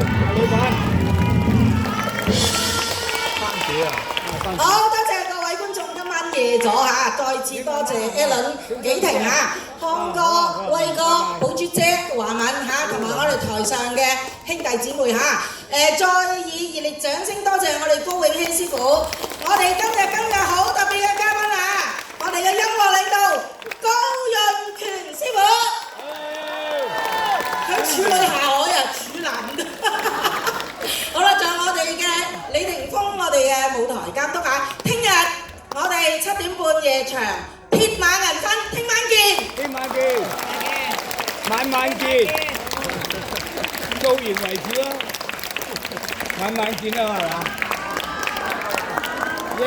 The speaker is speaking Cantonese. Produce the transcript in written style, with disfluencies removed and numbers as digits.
老闆，番茄啊！好多謝各位觀眾，今晚夜咗嚇，再次多謝 Alan、紀婷嚇、康哥、威哥、寶珠姐、華敏嚇，同埋我哋台上嘅兄弟姊妹嚇。再以熱烈掌聲多謝我哋高永軒師傅，我哋今日好特別嘅嘉賓啊！我哋嘅音樂領導高潤權師傅，佢處女下海啊，處男。好啦，仲有我哋嘅李霆鋒，我哋嘅舞台監督啊！聽日我哋7點半夜場鐵馬銀婚，聽晚見。聽晚見，晚見，到完為止啦，晚見啦，係嘛？耶！